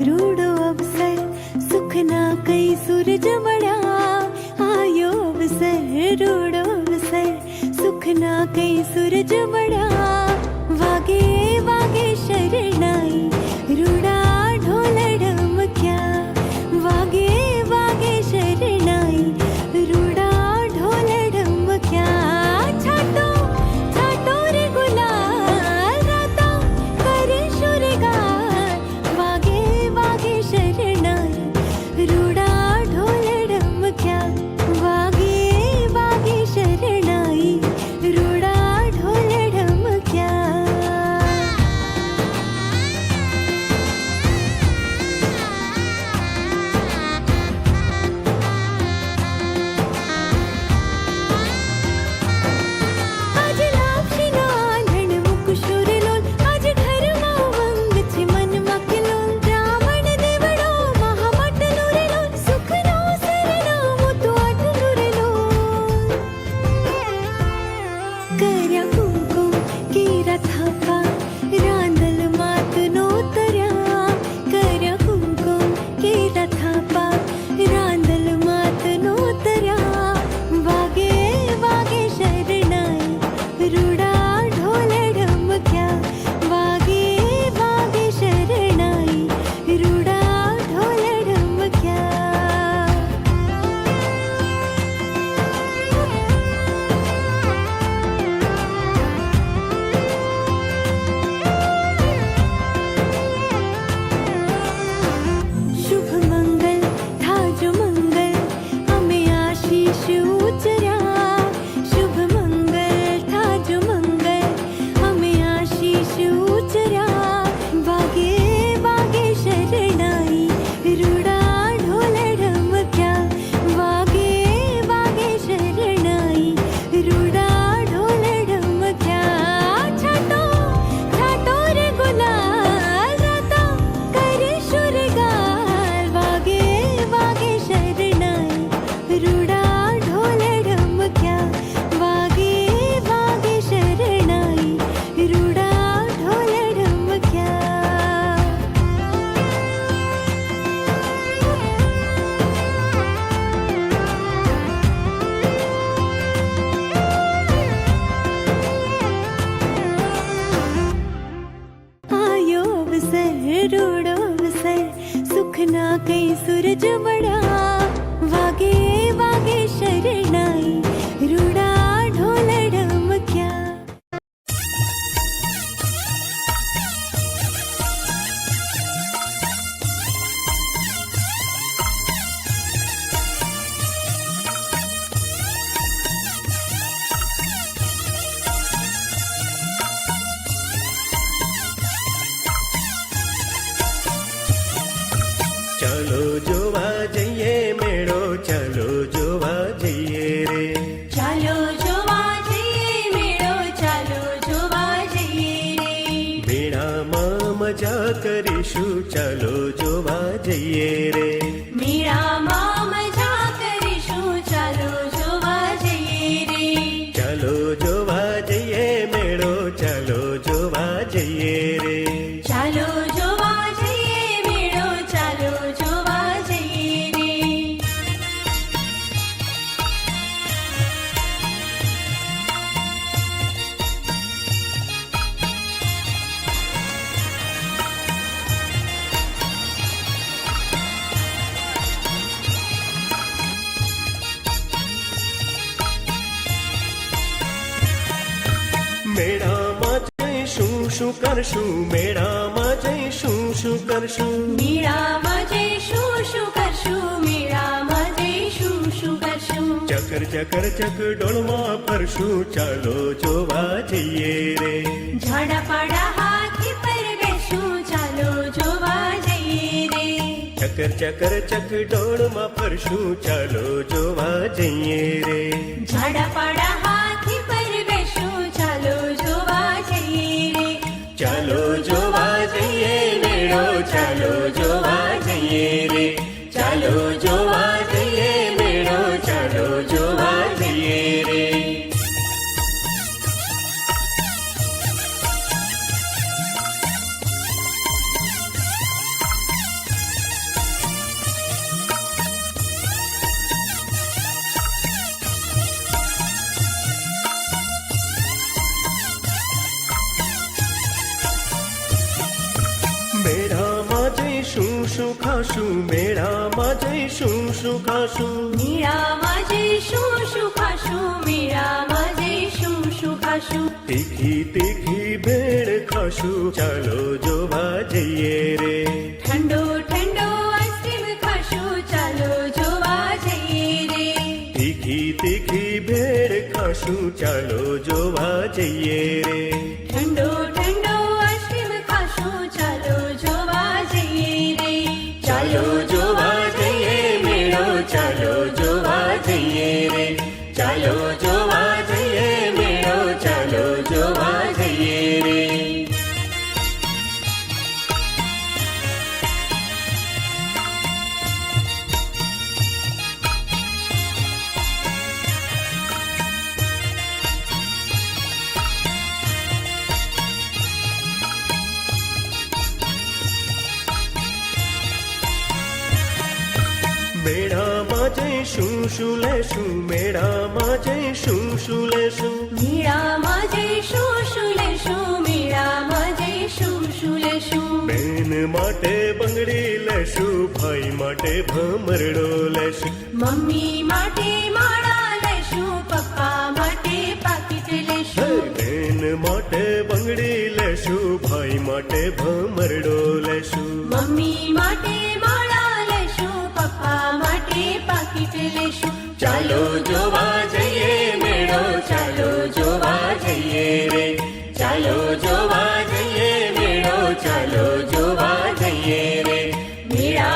रूडो अवसर सुख ना कई सूरज मड़ा आयो अवसर रूडो अवसर सुख ना कई सूरज मड़ा वागे वागे शरणाई रूडा ढोल ढमक्या वागे वागे शरणाई रूडा ढोल ढमक्या छाटो छाटो रे गुलाल राता करे शुरगार वागे वागे शरणाई रूडा ढोल ढमक्या वागे वागे शरणाई रूडा ढोल ढमक्या आज लापशीना आंधण मुकुशुरलोल आज घरमा वंग છે મનમાં કિલોલ બ્રાહ્મણ દેવડો મહામટલો રેલો સુખનો સરનામો તો આટલું રેલો કર્યા કુમકુમ કેરા થાપા રાંદલ માતનો તર્યા કર્યા કુમકુમ કેરા થાપા રાંદલ માતનો તર્યા વાગે વાગે શરણાઈ રૂડા ઢોલ ઢમક્યા વાગે વાગે શરણાઈ રૂડા ઢોલ ઢમક્યા શુભ મંગલ થાજો મંગલ અમે આશીષ ઉચર્યા શુભ મંગલ થાજો મંગલ અમે આશીષ ઉચર્યા વાગે વાગે શરણાઈ રૂડા ઢોલ ઢમક્યા વાગે વાગે શરણાઈ રૂડા ઢોલ ઢમક્યા છાટો છાટો રે ગુલાલ રાતા કરે શુરગાર વાગે વાગે શરણાઈ રૂડા ઢોલ ઢમક્યા વાગે વાગે શરણાઈ રૂડા ઢોલ ઢમક્યા आयो अवसर रूडो अवसर सुख ना कई सूरज मड़ा वागे वागे शरणाई रूडा ढोल ढमक्या ચાલો જોવા જઈએ મેળો ચાલો જોવા જઈએ રે ચાલો જોવા જઈએ મેળો ચાલો જોવા જઈએ રે મેળામાં મજા કરીશું ચાલો જોવા જઈએ રે મેળામાં મજા કરીશું ચાલો જોવા જઈએ રે ચાલો જોવા જઈએ મેળો ચાલો જોવા જઈએ રે ચાલો જોવા જઈએ મેળો ચાલો જોવા જઈએ રે મેળામાં જઈશું શું કરશું મેળામાં જઈશું શું કરશું મેળામાં જઈશું શું કરશું મેળામાં જઈશું શું કરશું ચકર ચકર ચકડોળમાં ફરશું ચાલો જોવા જઈએ રે ઝાડા પાડા હાથી પર બેસું ચાલો જોવા જઈએ રે ચકર ચકર ચકડોળમાં ફરશું ચાલો જોવા જઈએ રે ઝાડા પાડા હાથી પર બેસું ચાલો જોવા જઈએ રે ચાલો જોવા જઈએ મેળો ચાલો જોવા જઈએ રે ચાલો જોવા જઈએ મેળો ચાલો જોવા જઈએ રે શું ખાશું મેળામાં જઈશું શું ખાશું મેળામાં જઈશું શું ખાશું મેળામાં જઈશું શું ખાશું તીખી તીખી ભેળ ખાશું ચાલો જોવા જઈએ રે ઠંડો ઠંડો આઈસ્ક્રીમ ખાશું ચાલો જોવા જઈએ રે તીખી તીખી ભેળ ખાશું ચાલો જોવા જઈએ રે ઠંડો ઠંડો આઈસ્ક્રીમ ખાશું ચાલો જોવા જઈએ રે ચાલો જોવા જઈએ મેળો ચાલો જોવા જઈએ રે ચાલો જોવા જઈએ મેળો ચાલો જોવા જઈએ રે મેળામાં જઈશું શું લેશું મેળામાં જઈશું શું લેશું મેળામાં જઈશું શું લેશું મેળામાં જઈશું શું લેશું બેન માટે બંગડી લેશું ભાઈ માટે ભમરડો લેશું મમ્મી માટે માળા લેશું પપ્પા માટે પાકીટ લેશું બેન માટે બંગડી લેશું ભાઈ માટે ભમરડો લેશું મમ્મી માટે માળા લેશું પપ્પા માટે પાકીટ લેશું ચાલો જોવા જઈએ મેળો ચાલો જોવા જઈએ રે ચાલો જોવા જઈએ મેળો ચાલો જોવા જઈએ રે મેળા